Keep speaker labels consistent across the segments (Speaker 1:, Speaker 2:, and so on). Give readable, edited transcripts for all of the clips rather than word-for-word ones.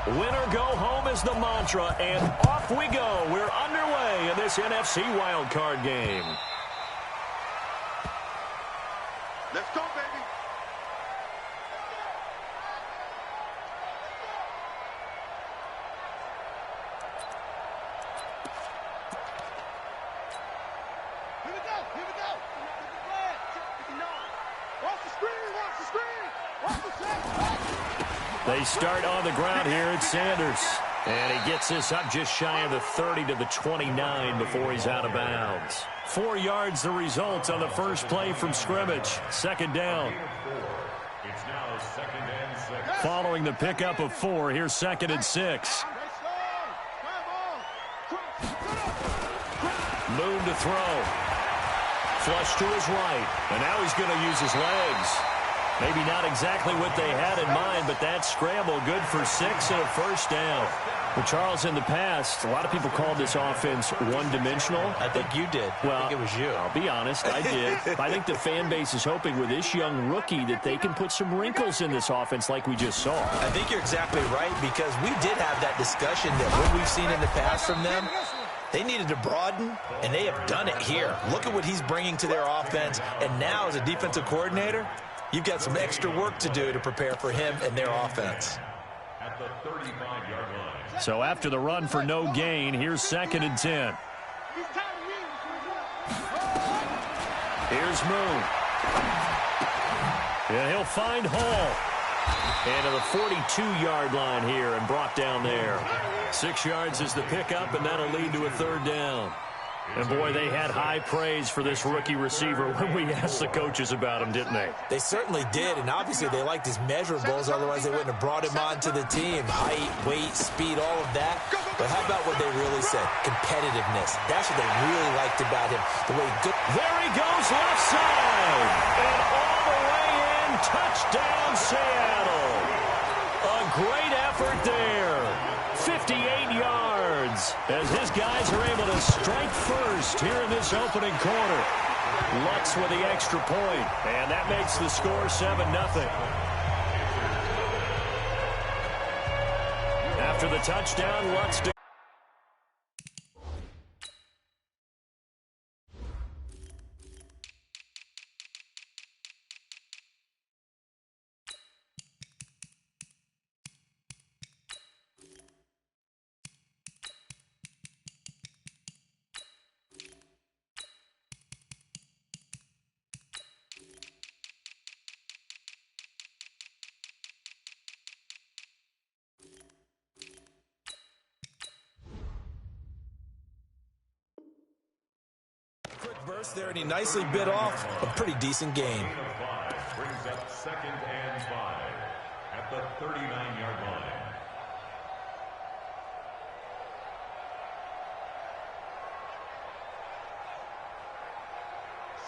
Speaker 1: Winner go home is the mantra, and off we go. We're underway in this NFC wildcard game.
Speaker 2: Let's go, baby. Here we go. Here we go. Watch the screen. Watch the screen. Watch the screen.
Speaker 1: They start on the ground here at Sanders. And he gets this up just shy of the 30 to the 29 before he's out of bounds. 4 yards the result on the first play from scrimmage. Second down.
Speaker 3: It's now second and 6.
Speaker 1: Following the pickup of 4, here's second and 6. Moon to throw. Flush to his right. And now he's going to use his legs. Maybe not exactly what they had in mind, but that scramble good for 6 and a first down. Well, Charles, in the past, a lot of people called this offense one-dimensional.
Speaker 4: I think you did.
Speaker 1: Well,
Speaker 4: I think it was you.
Speaker 1: I'll be honest, I did. I think the fan base is hoping with this young rookie that they can put some wrinkles in this offense like we just saw.
Speaker 4: I think you're exactly right, because we did have that discussion that what we've seen in the past from them, they needed to broaden, and they have done it here. Look at what he's bringing to their offense, and now as a defensive coordinator, you've got some extra work to do to prepare for him and their offense.
Speaker 3: At the 35-yard line.
Speaker 1: So after the run for no gain, here's second and 10. Here's Moon. And he'll find Hall. And to the 42-yard line here and brought down there. 6 yards is the pickup, and that'll lead to a third down. And, boy, they had high praise for this rookie receiver when we asked the coaches about him, didn't they?
Speaker 4: They certainly did, and obviously they liked his measurables. Otherwise, they wouldn't have brought him onto the team. Height, weight, speed, all of that. But how about what they really said? Competitiveness. That's what they really liked about him. The way good.
Speaker 1: There he goes, left side. And all the way in, touchdown, Seattle. A great effort there. 58 yards as his guys are able to strike first here in this opening quarter. Lutz with the extra point, and that makes the score 7-0. After the touchdown, Lutz
Speaker 4: burst there, and he nicely bit off a pretty decent gain.
Speaker 3: Brings up second and 5 at the 39-yard line.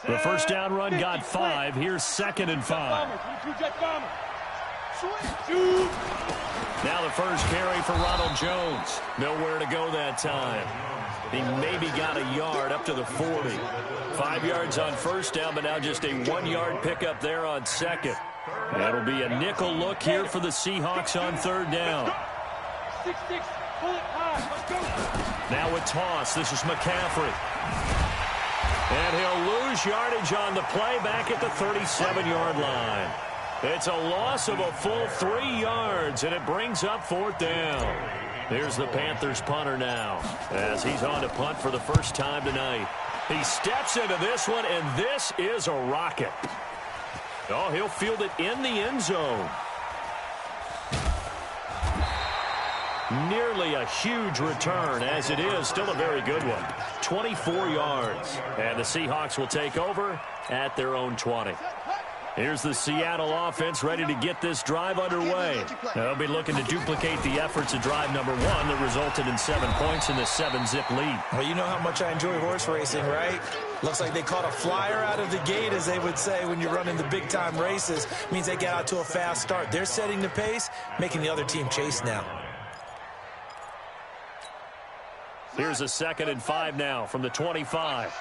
Speaker 1: The first down run got 5. Here's second and 5. Now the first carry for Ronald Jones. Nowhere to go that time. He maybe got a yard up to the 40. 5 yards on first down, but now just a 1-yard pickup there on second. That'll be a nickel look here for the Seahawks on third down. Now a toss. This is McCaffrey. And he'll lose yardage on the play back at the 37-yard line. It's a loss of a full 3 yards, and it brings up fourth down. Here's the Panthers punter now as he's on to punt for the first time tonight. He steps into this one, and this is a rocket. Oh, he'll field it in the end zone. Nearly a huge return, as it is still a very good one. 24 yards, and the Seahawks will take over at their own 20. Here's the Seattle offense ready to get this drive underway. They'll be looking to duplicate the efforts of drive number 1 that resulted in 7 points in the 7-zip lead.
Speaker 4: Well, you know how much I enjoy horse racing, right? Looks like they caught a flyer out of the gate, as they would say when you're running the big-time races. Means they get out to a fast start. They're setting the pace, making the other team chase now.
Speaker 1: Here's a second and 5 now from the 25.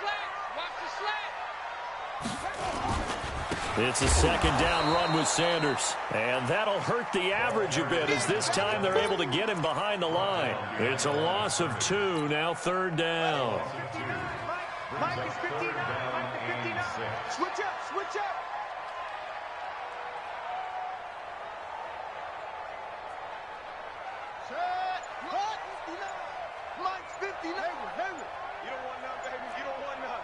Speaker 1: It's a second down run with Sanders. And that'll hurt the average a bit as this time they're able to get him behind the line. It's a loss of 2, now third down.
Speaker 2: Mike is 59. Mike is 59. Switch up, switch up. Set. What? 59. Mike's 59. Hayward. You don't want none, baby. You don't want none.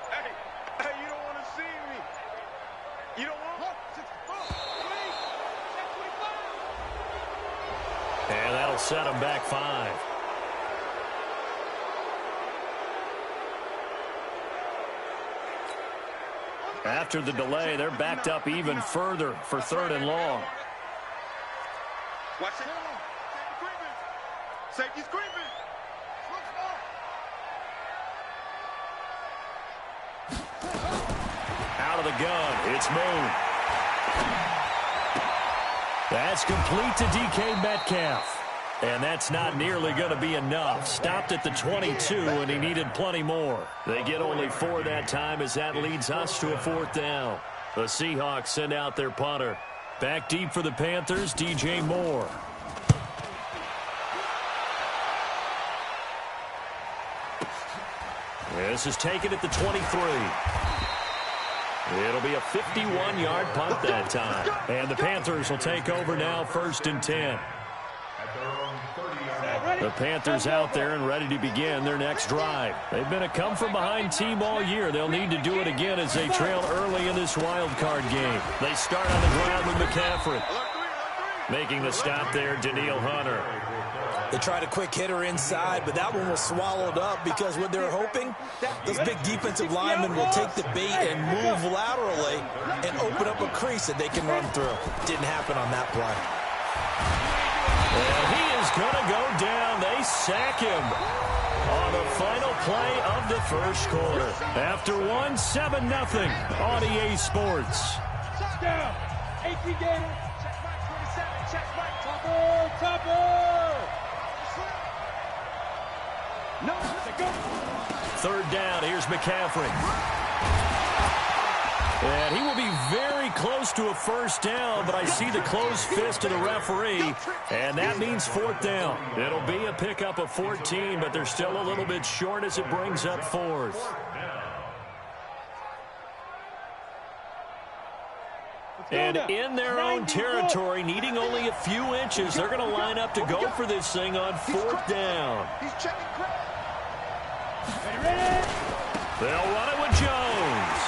Speaker 2: Hey, you don't want to see me. You don't want 64.
Speaker 1: And that'll set him back 5. After the delay, they're backed up even further for third and long.
Speaker 2: Watch it. Safety's creeping.
Speaker 1: Out of the gun, it's Moon. That's complete to DK Metcalf. And that's not nearly going to be enough. Stopped at the 22, and he needed plenty more. They get only 4 that time as that leads us to a 4th down. The Seahawks send out their punter. Back deep for the Panthers, DJ Moore. This is taken at the 23. It'll be a 51-yard punt that time. And the Panthers will take over now, 1st and 10. The Panthers out there and ready to begin their next drive. They've been a come-from-behind team all year. They'll need to do it again as they trail early in this wild card game. They start on the ground with McCaffrey. Making the stop there, Daniil Hunter.
Speaker 4: They tried a quick hitter inside, but that one was swallowed up because what they're hoping, those big defensive linemen will take the bait and move laterally and open up a crease that they can run through. Didn't happen on that play.
Speaker 1: And he is going to go down. They sack him on the final play of the first quarter. After 1, 7-0 on EA Sports.
Speaker 2: Touchdown. 18 Gator. Check Mike 27. Check Mike. Topper. No, go.
Speaker 1: 3rd down. Here's McCaffrey. And he will be very close to a 1st down, but I see the closed fist of the referee, and that means 4th down. It'll be a pickup of 14, but they're still a little bit short as it brings up 4th. And in their own territory, needing only a few inches, they're going to line up to go for this thing on 4th down.
Speaker 2: He's checking crowd.
Speaker 1: They'll run it with Jones.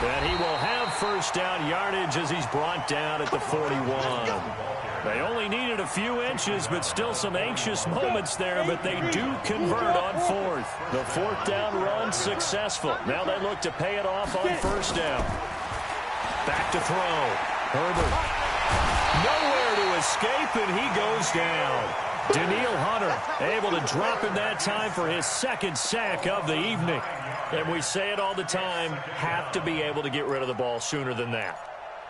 Speaker 1: And he will have 1st down yardage as he's brought down at the 41. They only needed a few inches, but still some anxious moments there, but they do convert on 4th. The 4th down run successful. Now they look to pay it off on 1st down. Back to throw. Herbert. Nowhere to escape, and he goes down. Daniil Hunter able to drop him that time for his 2nd sack of the evening. And we say it all the time, have to be able to get rid of the ball sooner than that.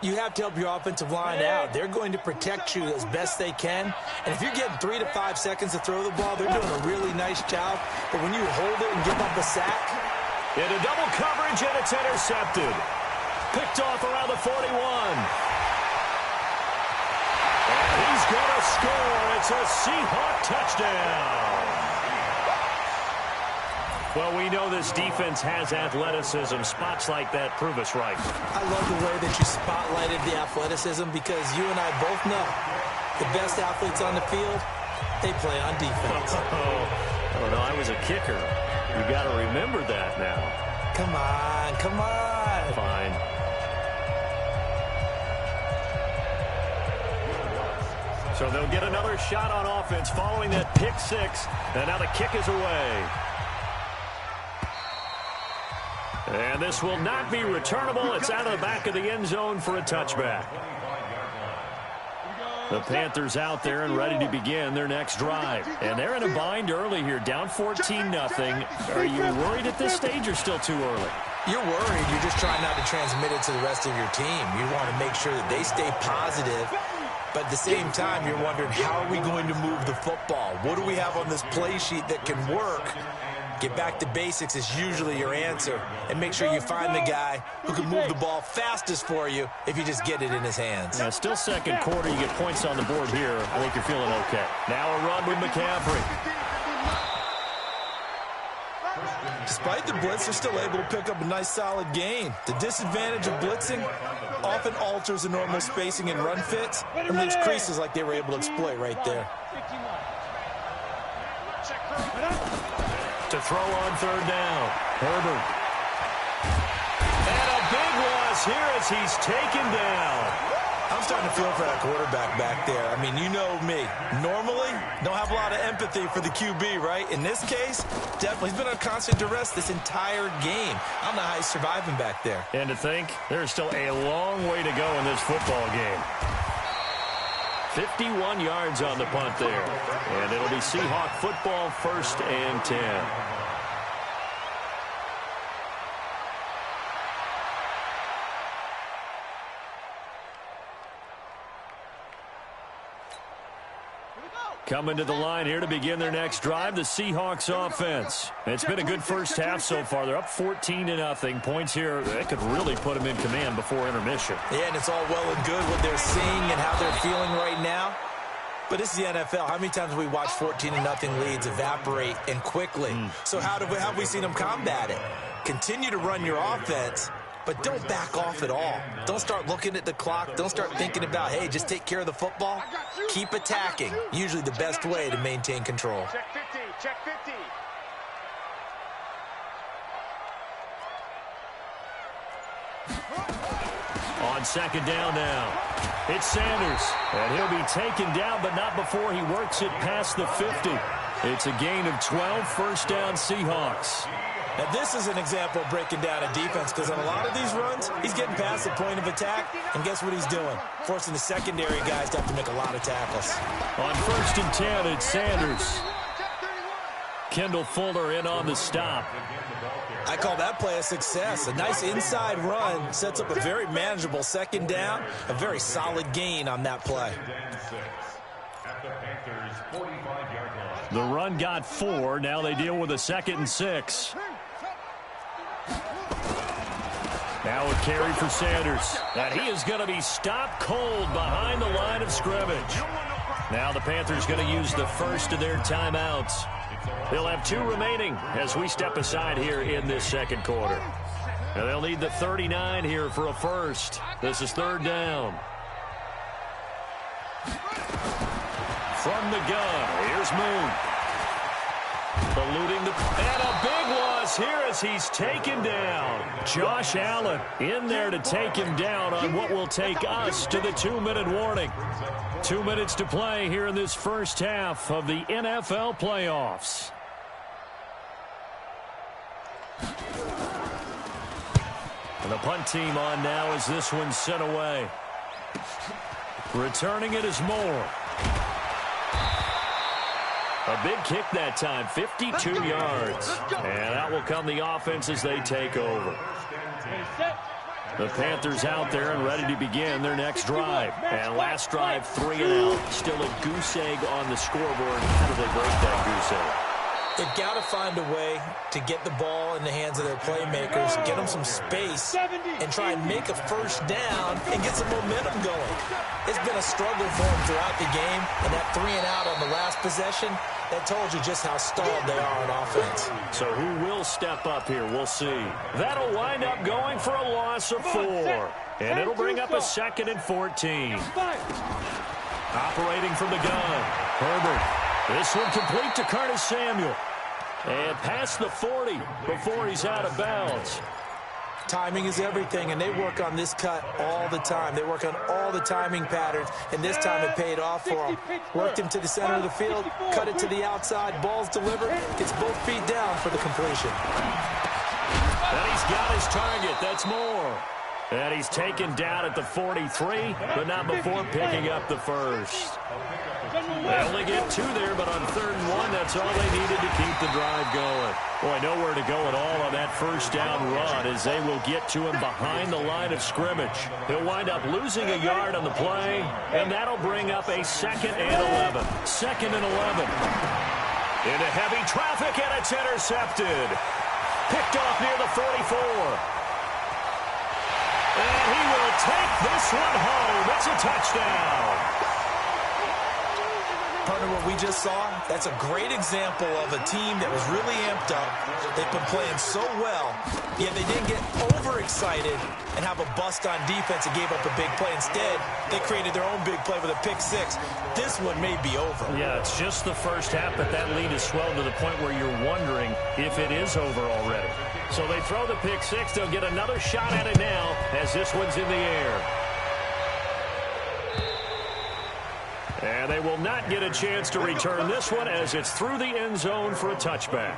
Speaker 4: You have to help your offensive line out. They're going to protect you as best they can. And if you're getting 3 to 5 seconds to throw the ball, they're doing a really nice job. But when you hold it and give up a sack.
Speaker 1: Into double coverage, and it's intercepted. Picked off around the 41. And he's going to score. It's a Seahawk touchdown. Well, we know this defense has athleticism. Spots like that prove us right.
Speaker 4: I love the way that you spotlighted the athleticism because you and I both know the best athletes on the field, they play on defense.
Speaker 1: Oh, no, I was a kicker. You got to remember that now.
Speaker 4: Come on, come on.
Speaker 1: Fine. So they'll get another shot on offense following that pick 6, and now the kick is away. And this will not be returnable. It's out of the back of the end zone for a touchback. The Panthers out there and ready to begin their next drive. And they're in a bind early here, down 14-0. Are you worried at this stage or still too early?
Speaker 4: You're worried. You're just trying not to transmit it to the rest of your team. You want to make sure that they stay positive. But at the same time, you're wondering, how are we going to move the football? What do we have on this play sheet that can work? Get back to basics is usually your answer. And make sure you find the guy who can move the ball fastest for you if you just get it in his hands.
Speaker 1: Yeah, still second quarter. You get points on the board here. I think you're feeling okay. Now a run with McCaffrey.
Speaker 4: Despite the blitz, they're still able to pick up a nice solid gain. The disadvantage of blitzing often alters the normal spacing and run fits and leaves creases like they were able to exploit right there.
Speaker 1: To throw on third down. Herbert. And a big loss here as he's taken down.
Speaker 4: I'm starting to feel for that quarterback back there. I mean, you know me. Normally, don't have a lot of empathy for the QB, right? In this case, definitely. He's been on constant duress this entire game. I don't know how he's surviving back there.
Speaker 1: And to think, there's still a long way to go in this football game. 51 yards on the punt there. And it'll be Seahawk football, 1st and 10. Coming to the line here to begin their next drive, the Seahawks offense. It's been a good first half so far. They're up 14-0. Points here, that could really put them in command before intermission.
Speaker 4: Yeah, and it's all well and good what they're seeing and how they're feeling right now. But this is the NFL. How many times have we watched 14-0 leads evaporate and quickly? So how have we seen them combat it? Continue to run your offense, but don't back off at all. Don't start looking at the clock. Don't start thinking about, hey, just take care of the football. Keep attacking. Usually the best way to maintain control.
Speaker 2: Check 50, check 50.
Speaker 1: On second down now, it's Sanders. And he'll be taken down, but not before he works it past the 50. It's a gain of 12, 1st down Seahawks.
Speaker 4: Now, this is an example of breaking down a defense because on a lot of these runs, he's getting past the point of attack, and guess what he's doing? Forcing the secondary guys to have to make a lot of tackles.
Speaker 1: On 1st and 10, it's Sanders. Kendall Fuller in on the stop.
Speaker 4: I call that play a success. A nice inside run sets up a very manageable 2nd down, a very solid gain on that play.
Speaker 1: The run got 4. Now they deal with a 2nd and 6. Now a carry for Sanders. And he is going to be stopped cold behind the line of scrimmage. Now the Panthers going to use the first of their timeouts. They'll have 2 remaining as we step aside here in this 2nd quarter. And they'll need the 39 here for a first. This is 3rd down. From the gun, here's Moon. Eluding the... And a big loss here as he's taken down. Josh Allen in there to take him down on what will take us to the 2-minute warning. 2 minutes to play here in this first half of the NFL playoffs. And the punt team on now as this one's sent away. Returning it is Moore. A big kick that time, 52 yards. And out will come the offense as they take over. The Panthers out there and ready to begin their next drive. And last drive, 3 and out. Still a goose egg on the scoreboard. How do they break that goose egg?
Speaker 4: They've got to find a way to get the ball in the hands of their playmakers, get them some space, and try and make a first down and get some momentum going. It's been a struggle for them throughout the game, and that 3 and out on the last possession, that told you just how stalled they are on offense.
Speaker 1: So who will step up here? We'll see. That'll wind up going for a loss of 4. And it'll bring up a 2nd and 14. Operating from the gun, Herbert. This one complete to Curtis Samuel. And past the 40 before he's out of bounds.
Speaker 4: Timing is everything, and they work on this cut all the time. They work on all the timing patterns, and this time it paid off for them. Worked him to the center of the field, cut it to the outside, ball's delivered, gets both feet down for the completion.
Speaker 1: And he's got his target. That's Moore. And he's taken down at the 43, but not before picking up the first. They only get 2 there, but on 3rd and 1, that's all they needed to keep the drive going. Boy, nowhere to go at all on that first down run as they will get to him behind the line of scrimmage. He'll wind up losing a yard on the play, and that'll bring up a 2nd and 11. 2nd and 11. Into heavy traffic, and it's intercepted. Picked off near the 44. And he will take this one home. It's a touchdown.
Speaker 4: Partner, what we just saw, that's a great example of a team that was really amped up. They've been playing so well, yet they didn't get overexcited and have a bust on defense and gave up a big play. Instead, they created their own big play with a pick six. This one may be over.
Speaker 1: Yeah, it's just the first half, but that lead is swelled to the point where you're wondering if it is over already. So they throw the pick six. They'll get another shot at it now as this one's in the air. And they will not get a chance to return this one as it's through the end zone for a touchback.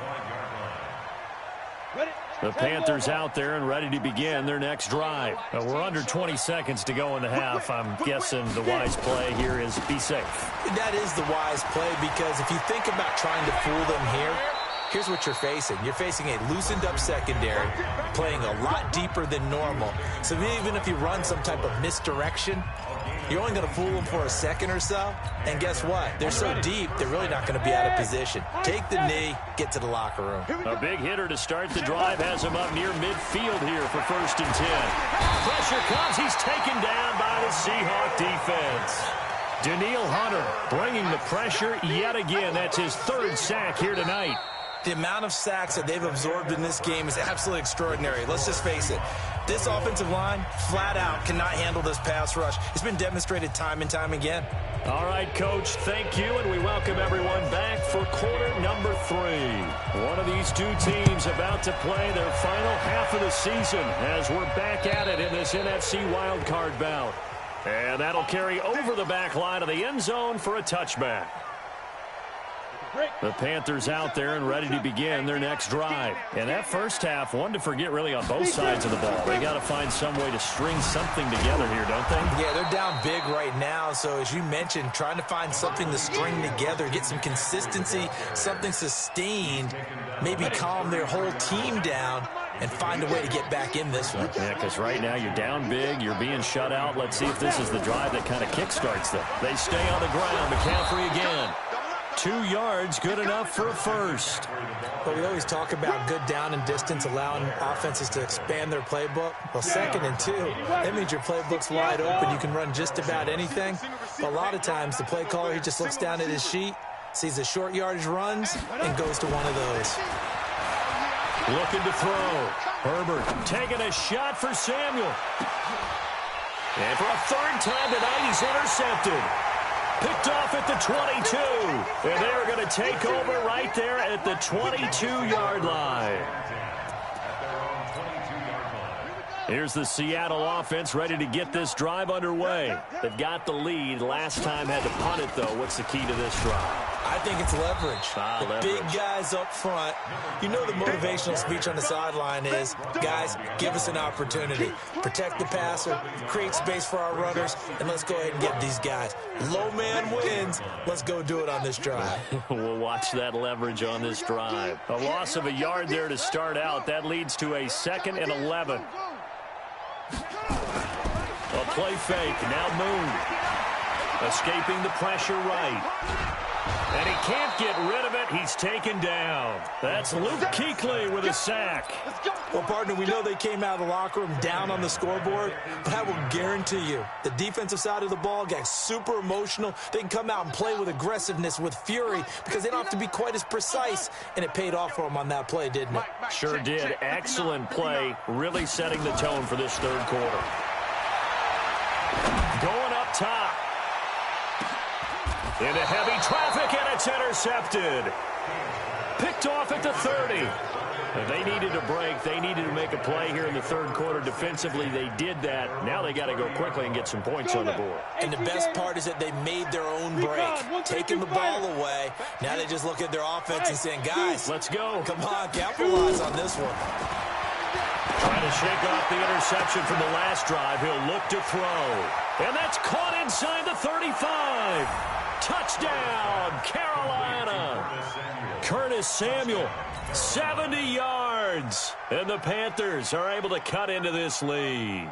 Speaker 1: The Panthers out there and ready to begin their next drive. We're under 20 seconds to go in the half. I'm guessing the wise play here is be safe.
Speaker 4: That is the wise play, because if you think about trying to fool them here, here's what you're facing. You're facing a loosened up secondary, playing a lot deeper than normal. So even if you run some type of misdirection, you're only going to fool them for a second or so. And guess what? They're so deep, they're really not going to be out of position. Take the knee, get to the locker room.
Speaker 1: A big hitter to start the drive has him up near midfield here for 1st and 10. Pressure comes. He's taken down by the Seahawk defense. Danielle Hunter bringing the pressure yet again. That's his 3rd sack here tonight.
Speaker 4: The amount of sacks that they've absorbed in this game is absolutely extraordinary. Let's just face it. This offensive line, flat out, cannot handle this pass rush. It's been demonstrated time and time again.
Speaker 1: All right, Coach, thank you, and we welcome everyone back for quarter number 3. One of these two teams about to play their final half of the season as we're back at it in this NFC wildcard bout. And that'll carry over the back line of the end zone for a touchback. The Panthers out there and ready to begin their next drive. And that first half, one to forget really on both sides of the ball. They got to find some way to string something together here, don't they?
Speaker 4: Yeah, they're down big right now. So as you mentioned, trying to find something to string together, get some consistency, something sustained, maybe calm their whole team down and find a way to get back in this one.
Speaker 1: Yeah, because right now you're down big, you're being shut out. Let's see if this is the drive that kind of kickstarts them. They stay on the ground. McCaffrey again. 2 yards, good enough for a first.
Speaker 4: But we always talk about good down and distance, allowing offenses to expand their playbook. Well, 2nd and 2, that means your playbook's wide open. You can run just about anything. But a lot of times, the play caller, he just looks down at his sheet, sees the short yardage runs, and goes to one of those.
Speaker 1: Looking to throw. Herbert taking a shot for Samuel. And for a 3rd time tonight, he's intercepted. Picked off at the 22. And they're going to take over right there at the 22-yard line. Here's the Seattle offense ready to get this drive underway. They've got the lead. Last time had to punt it, though. What's the key to this drive?
Speaker 4: I think it's leverage. The big guys up front. You know the motivational speech on the sideline is, guys, give us an opportunity. Protect the passer, create space for our runners, and let's go ahead and get these guys. Low man wins. Let's go do it on this drive.
Speaker 1: We'll watch that leverage on this drive. A loss of a yard there to start out. That leads to a 2nd and 11. A play fake. Now Moon. Escaping the pressure right. And he can't get rid of it. He's taken down. That's Luke Kuechly with a sack.
Speaker 4: Well, partner, we know they came out of the locker room down on the scoreboard, but I will guarantee you the defensive side of the ball got super emotional. They can come out and play with aggressiveness, with fury, because they don't have to be quite as precise, and it paid off for them on that play, didn't it?
Speaker 1: Sure did. Excellent play, really setting the tone for this 3rd quarter. Going up top. Into heavy traffic, and it's intercepted. Picked off at the 30. And they needed a break. They needed to make a play here in the 3rd quarter. Defensively, they did that. Now they got to go quickly and get some points on the board.
Speaker 4: And the best part is that they made their own break, taking the ball away. Now they just look at their offense and saying, guys,
Speaker 1: let's go.
Speaker 4: Come on, capitalize on this one.
Speaker 1: Trying to shake off the interception from the last drive. He'll look to throw. And that's caught inside the 35. Touchdown, Carolina. Curtis Samuel, 70 yards. And the Panthers are able to cut into this lead.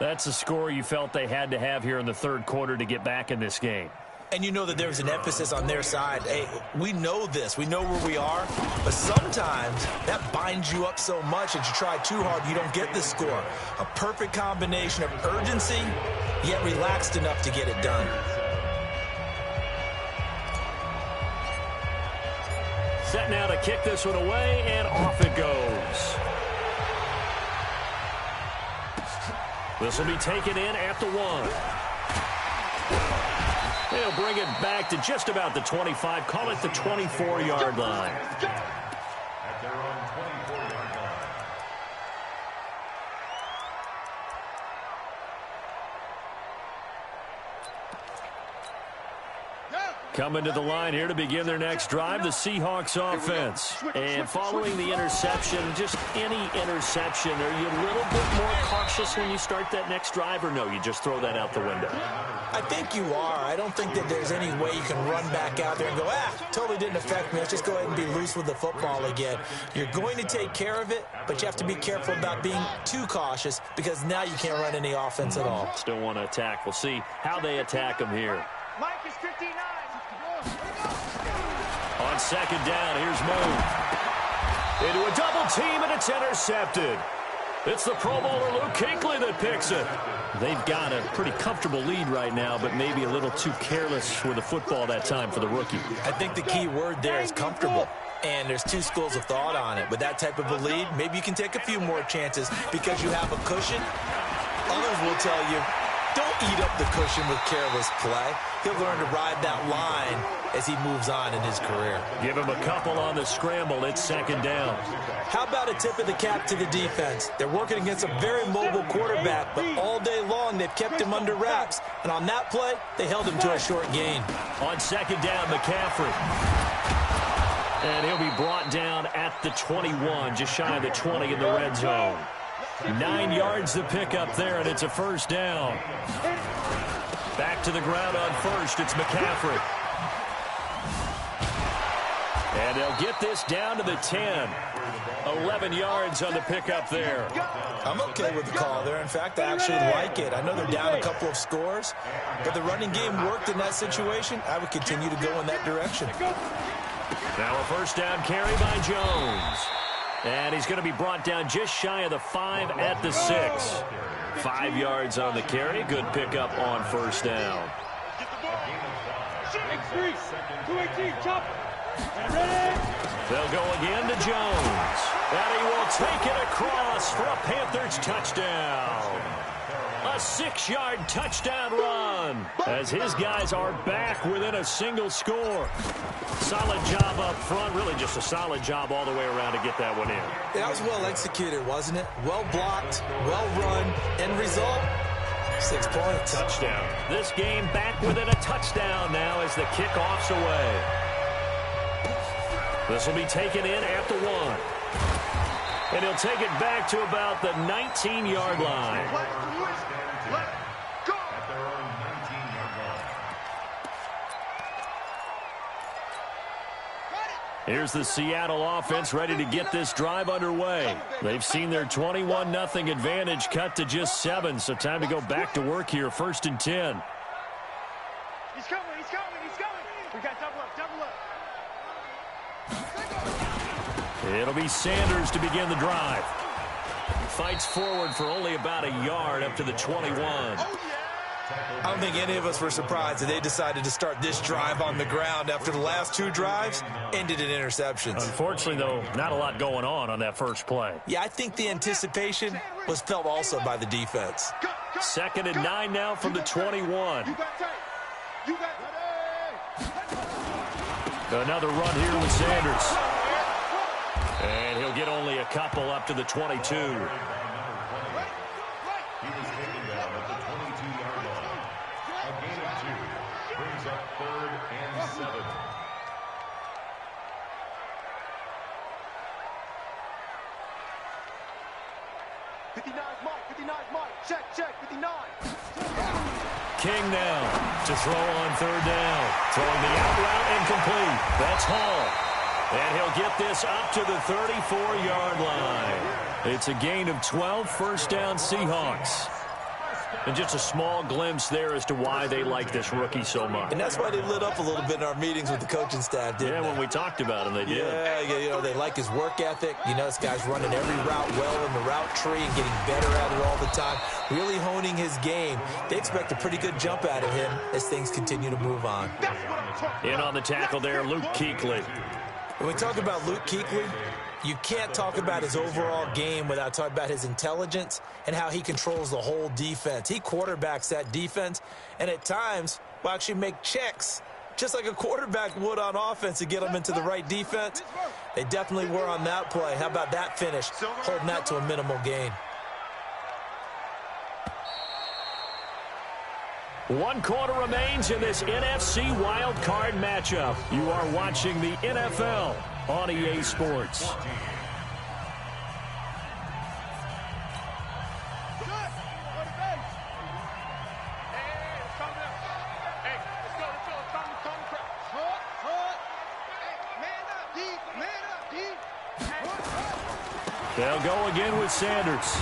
Speaker 1: That's a score you felt they had to have here in the 3rd quarter to get back in this game.
Speaker 4: and you know that there's an emphasis on their side. Hey, we know this. We know where we are. But sometimes that binds you up so much that you try too hard, you don't get the score. A perfect combination of urgency, yet relaxed enough to get it done.
Speaker 1: Set now to kick this one away, and off it goes. This will be taken in at the 1. They'll bring it back to just about the 25. Call it the 24-yard line.
Speaker 3: At their own 24-yard line.
Speaker 1: Coming to the line here to begin their next drive, the Seahawks offense. And following the interception, just any interception, are you a little bit more cautious when you start that next drive, or no, you just throw that out the window?
Speaker 4: I think you are. I don't think that there's any way you can run back out there and go, totally didn't affect me. Let's just go ahead and be loose with the football again. You're going to take care of it, but you have to be careful about being too cautious because now you can't run any offense at all.
Speaker 1: Still want to attack. We'll see how they attack them here.
Speaker 2: Mike is 59.
Speaker 1: On second down, here's Moon. Into a double team, and it's intercepted. It's the Pro Bowler Luke Kuechly that picks it. They've got a pretty comfortable lead right now, but maybe a little too careless with the football that time for the rookie.
Speaker 4: I think the key word there is comfortable. And there's two schools of thought on it. With that type of a lead, maybe you can take a few more chances because you have a cushion. Others will tell you, don't eat up the cushion with careless play. He'll learn to ride that line as he moves on in his career.
Speaker 1: Give him a couple on the scramble. It's second down.
Speaker 4: How about a tip of the cap to the defense? They're working against a very mobile quarterback, but all day long they've kept him under wraps. And on that play, they held him to a short gain.
Speaker 1: On second down, McCaffrey. And he'll be brought down at the 21, just shy of the 20 in the red zone. 9 yards to pick up there, and it's a first down. Back to the ground on first. It's McCaffrey. And they'll get this down to the 10. 11 yards on the pickup there.
Speaker 4: I'm okay with the call there. In fact, I actually like it. I know they're down a couple of scores, but the running game worked in that situation. I would continue to go in that direction.
Speaker 1: Now a first down carry by Jones. And he's going to be brought down just shy of the 5 at the 6. 5 yards on the carry. Good pickup on first down. They'll go again to Jones. And he will take it across for a Panthers touchdown. A 6-yard touchdown run as his guys are back within a single score. Solid job up front. Really just a solid job all the way around to get that one in.
Speaker 4: That was well executed, wasn't it? Well blocked, well run. End result, 6 points.
Speaker 1: Touchdown. This game back within a touchdown now as the kickoff's away. This will be taken in at the 1. And he'll take it back to about the 19-yard line. Here's the Seattle offense ready to get this drive underway. They've seen their 21-0 advantage cut to just 7, so time to go back to work here. 1st and 10.
Speaker 2: He's coming, he's coming, he's coming. We got double up, double up.
Speaker 1: It'll be Sanders to begin the drive. Fights forward for only about a yard up to the 21.
Speaker 4: I don't think any of us were surprised that they decided to start this drive on the ground after the last 2 drives ended in interceptions.
Speaker 1: Unfortunately, though, not a lot going on that first play.
Speaker 4: Yeah, I think the anticipation was felt also by the defense.
Speaker 1: 2nd and 9 now from the 21. Another run here with Sanders. And he'll get only a couple up to the 22.
Speaker 3: He was taken down at the 22-yard line. A gain of 2 brings up 3rd and 7.
Speaker 2: Check, 59.
Speaker 1: King now to throw on 3rd down. Throwing the out route incomplete. That's Hall. And he'll get this up to the 34-yard line. It's a gain of 12, first down Seahawks. And just a small glimpse there as to why they like this rookie so much.
Speaker 4: And that's why they lit up a little bit in our meetings with the coaching staff, didn't they?
Speaker 1: Yeah, when we talked about him, they did.
Speaker 4: Yeah, you know, they like his work ethic. You know, this guy's running every route well in the route tree and getting better at it all the time, really honing his game. They expect a pretty good jump out of him as things continue to move on.
Speaker 1: In on the tackle there, Luke Kuechly.
Speaker 4: When we talk about Luke Kuechly, you can't talk about his overall game without talking about his intelligence and how he controls the whole defense. He quarterbacks that defense, and at times will actually make checks, just like a quarterback would on offense to get them into the right defense. They definitely were on that play. How about that finish, holding that to a minimal gain?
Speaker 1: 1 quarter remains in this NFC wildcard matchup. You are watching the NFL on EA Sports. They'll go again with Sanders.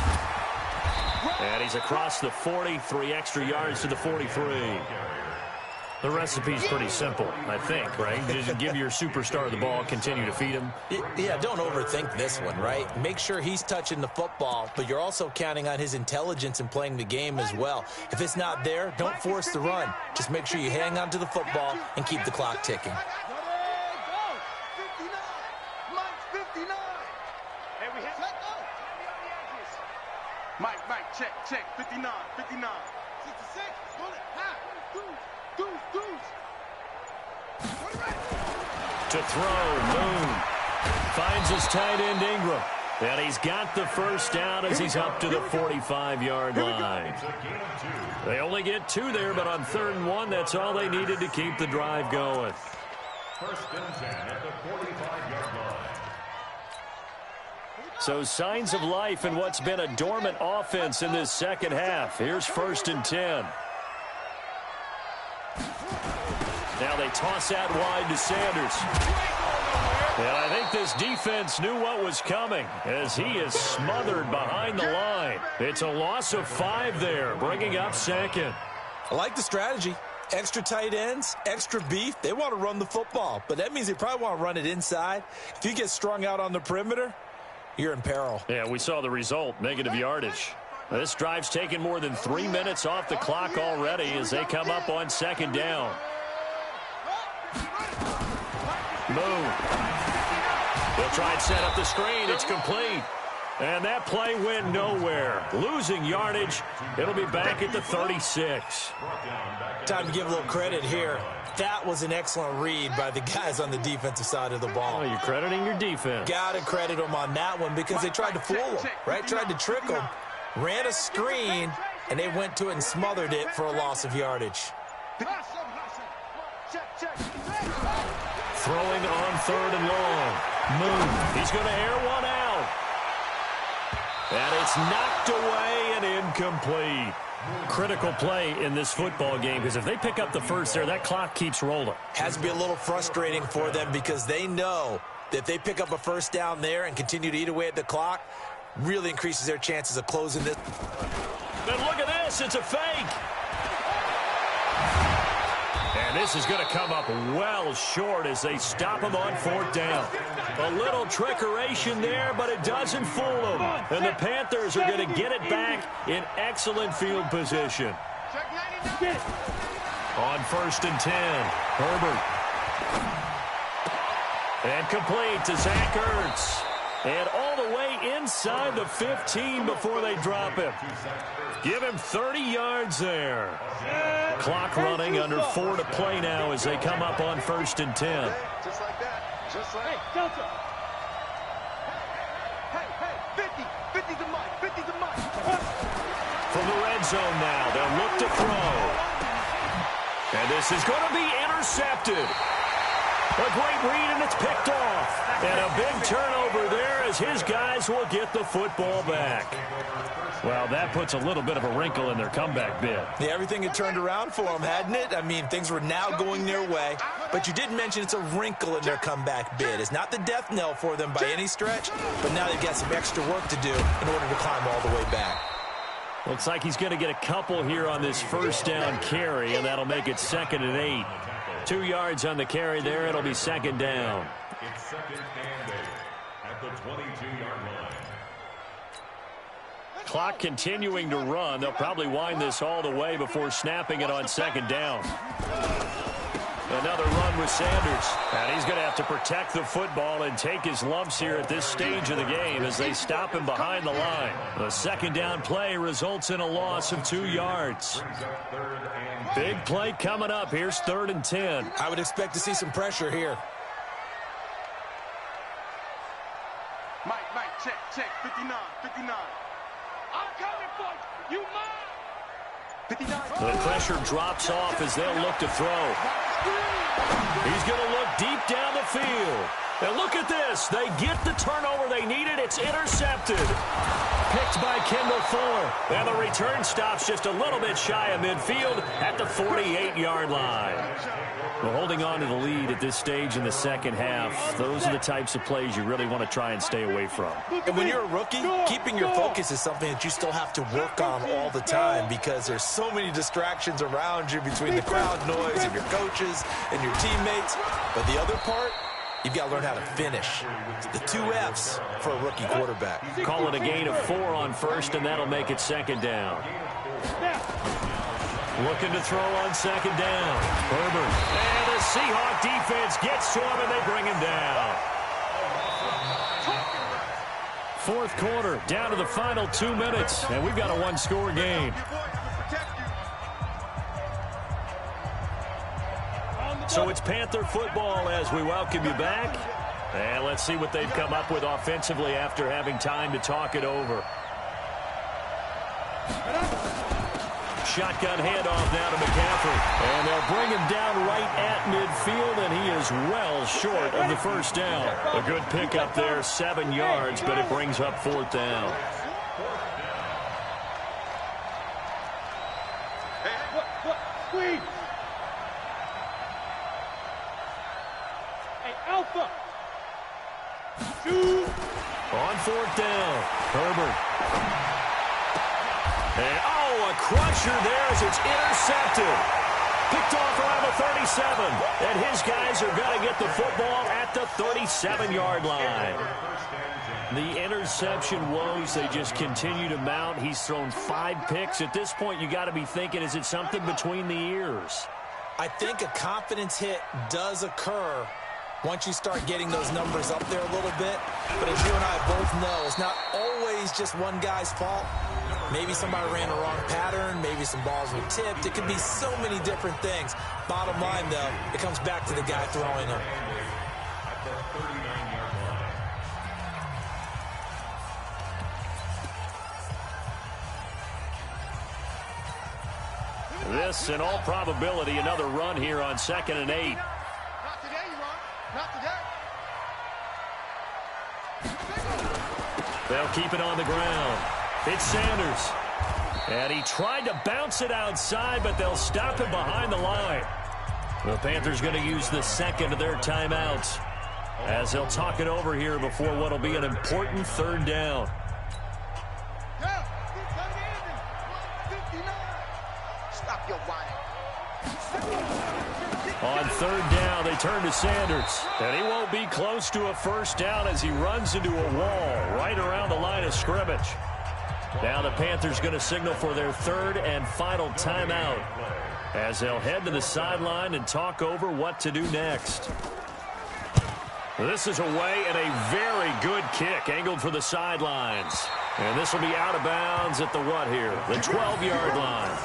Speaker 1: And he's across the 40, 3 extra yards to the 43. The recipe's pretty simple, I think, right? Just give your superstar the ball, continue to feed him.
Speaker 4: Yeah, don't overthink this one, right? Make sure he's touching the football, but you're also counting on his intelligence in playing the game as well. If it's not there, don't force the run. Just make sure you hang on to the football and keep the clock ticking.
Speaker 2: Mike, check, 59, 59. 66,
Speaker 1: To throw, Moon finds his tight end Ingram. And he's got the first down as he's up to the 45-yard line. They only get 2 there, but on 3rd and 1, that's all they needed to keep the drive going.
Speaker 3: First and 10 at the 45-yard line.
Speaker 1: So signs of life in what's been a dormant offense in this second half. Here's 1st and 10. Now they toss out wide to Sanders. And I think this defense knew what was coming as he is smothered behind the line. It's a loss of 5 there, bringing up 2nd.
Speaker 4: I like the strategy. Extra tight ends, extra beef. They want to run the football, but that means they probably want to run it inside. If you get strung out on the perimeter, you're in peril.
Speaker 1: Yeah, we saw the result, negative yardage. This drive's taken more than 3 minutes off the clock already as they come up on 2nd down. Moon. They'll try and set up the screen. It's complete. And that play went nowhere. Losing yardage. It'll be back at the 36.
Speaker 4: Time to give a little credit here. That was an excellent read by the guys on the defensive side of the ball.
Speaker 1: Oh, you're crediting your defense.
Speaker 4: Got to credit them on that one because they tried to fool them, right? Tried to trick them. Ran a screen, and they went to it and smothered it for a loss of yardage.
Speaker 1: Throwing on 3rd and long. Moon. He's going to air one out. And it's knocked away and incomplete. Critical play in this football game because if they pick up the first there, that clock keeps rolling.
Speaker 4: Has to be a little frustrating for them because they know that if they pick up a first down there and continue to eat away at the clock, really increases their chances of closing this.
Speaker 1: Then look at this. It's a fake. And this is going to come up well short as they stop him on 4th down. A little trickeration there, but it doesn't fool them. And the Panthers are going to get it back in excellent field position. On 1st and 10, Herbert. And complete to Zach Ertz. And all the way inside the 15 before they drop him. Give him 30 yards there. Clock running under 4 to play now as they come up on 1st and 10.
Speaker 2: Just like that. Just like that. Hey, 50 to Mike, 50 to Mike.
Speaker 1: From the red zone now, they'll look to throw. And this is going to be intercepted. A great read, and it's picked off. And a big turnover there as his guys will get the football back. Well, that puts a little bit of a wrinkle in their comeback bid.
Speaker 4: Yeah, everything had turned around for them, hadn't it? I mean, things were now going their way. But you did mention it's a wrinkle in their comeback bid. It's not the death knell for them by any stretch, but now they've got some extra work to do in order to climb all the way back.
Speaker 1: Looks like he's going to get a couple here on this first down carry, and that'll make it 2nd and 8. 2 yards on the carry there. It'll be 2nd down.
Speaker 3: It's 2nd and 8 at the 22-yard line.
Speaker 1: Clock continuing to run. They'll probably wind this all the way before snapping it on 2nd down. Another run with Sanders. And he's going to have to protect the football and take his lumps here at this stage of the game as they stop him behind the line. The 2nd down play results in a loss of 2 yards. Big play coming up. Here's 3rd and 10.
Speaker 4: I would expect to see some pressure here.
Speaker 2: Mike, check. 59. I'm coming for you. You mine. 59.
Speaker 1: The pressure drops off as they'll look to throw. He's going to look deep down the field. And look at this. They get the turnover they needed. It's intercepted. Picked by Kendall Fuller. And the return stops just a little bit shy of midfield at the 48-yard line. Well, holding on to the lead at this stage in the second half, those are the types of plays you really want to try and stay away from.
Speaker 4: And when you're a rookie, keeping your focus is something that you still have to work on all the time because there's so many distractions around you between the crowd noise of your coaches and your teammates. But the other part, you've got to learn how to finish. The 2 F's for a rookie quarterback.
Speaker 1: Call it a gain of 4 on 1st, and that'll make it 2nd down. Looking to throw on 2nd down. Herbert. And the Seahawk defense gets to him, and they bring him down. 4th quarter, down to the final 2 minutes, and we've got a 1-score game. So it's Panther football as we welcome you back. And let's see what they've come up with offensively after having time to talk it over. Shotgun handoff now to McCaffrey. And they'll bring him down right at midfield, and he is well short of the first down. A good pickup there, 7 yards, but it brings up 4th down.
Speaker 2: Squeeze. Hey, Alpha. Shoot.
Speaker 1: On 4th down, Herbert. And, a crusher there as it's intercepted. Picked off around the 37. And his guys are going to get the football at the 37-yard line. The interception woes, they just continue to mount. He's thrown 5 picks. At this point, you got to be thinking, is it something between the ears?
Speaker 4: I think a confidence hit does occur once you start getting those numbers up there a little bit. But as you and I both know, it's not always just one guy's fault. Maybe somebody ran a wrong pattern. Maybe some balls were tipped. It could be so many different things. Bottom line, though, it comes back to the guy throwing them.
Speaker 1: This, in all probability, another run here on 2nd and 8.
Speaker 2: Not today, Ron. Not today.
Speaker 1: They'll keep it on the ground. It's Sanders. And he tried to bounce it outside, but they'll stop him behind the line. The Panthers going to use the 2nd of their timeouts as they'll talk it over here before what will be an important 3rd down.
Speaker 2: Stop your whining.
Speaker 1: On 3rd down, they turn to Sanders. And he won't be close to a first down as he runs into a wall right around the line of scrimmage. Now the Panthers going to signal for their 3rd and final timeout as they'll head to the sideline and talk over what to do next. This is away and a very good kick angled for the sidelines. And this will be out of bounds at the what here? The 12-yard line.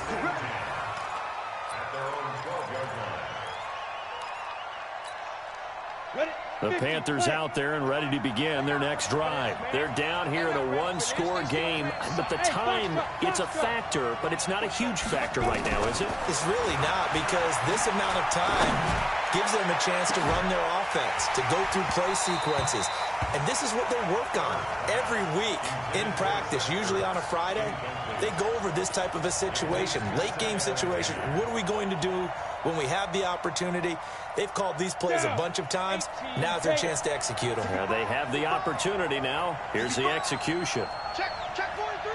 Speaker 1: The Panthers out there and ready to begin their next drive. They're down here in a 1-score game, but the time, it's a factor, but it's not a huge factor right now, is it?
Speaker 4: It's really not, because this amount of time gives them a chance to run their offense, to go through play sequences. And this is what they work on every week in practice, usually on a Friday. They go over this type of a situation, late game situation. What are we going to do when we have the opportunity? They've called these plays a bunch of times. Now's their chance to execute them.
Speaker 1: Now they have the opportunity now. Here's the execution.
Speaker 2: Check 43.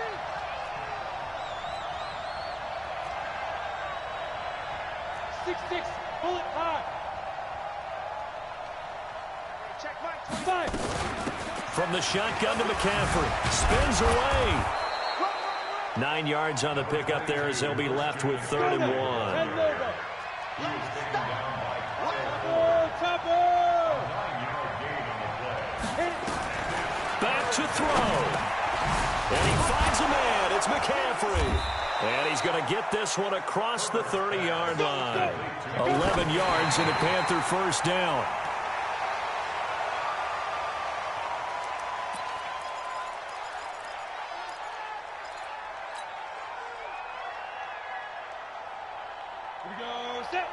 Speaker 5: 6'6", bullet high. Check Mike, 25.
Speaker 1: From the shotgun to McCaffrey. Spins away. 9 yards on the pickup there as they'll be left with 3rd and 1. Back to throw. And he finds a man. It's McCaffrey. And he's going to get this one across the 30-yard line. 11 yards and a Panther first down.
Speaker 5: Here we go, set.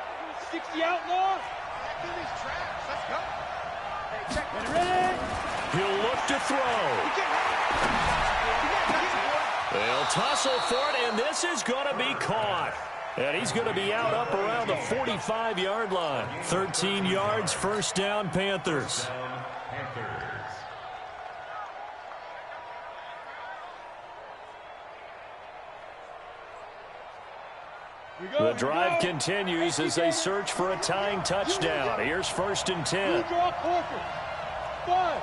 Speaker 5: 60 outlaws. Back in these traps. Let's go. Hey, check. Get ready.
Speaker 1: He'll look to throw. They'll tussle for it, and this is going to be caught. And he's going to be out up around the 45-yard line. 13 yards, first down, Panthers. The drive continues as they search for a tying touchdown. Here's 1st and 10.
Speaker 5: 5.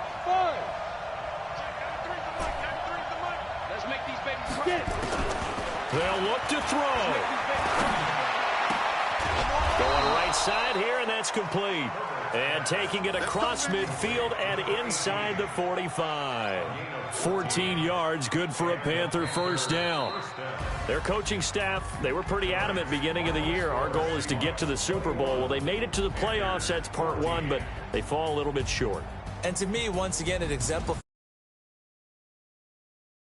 Speaker 5: Let's make these babies get.
Speaker 1: They'll look to throw. Going right side here, and that's complete. And taking it across midfield and inside the 45. 14 yards, good for a Panther first down. Their coaching staff, they were pretty adamant beginning of the year. Our goal is to get to the Super Bowl. Well, they made it to the playoffs. That's part 1, but they fall a little bit short.
Speaker 4: And to me, once again, it exemplifies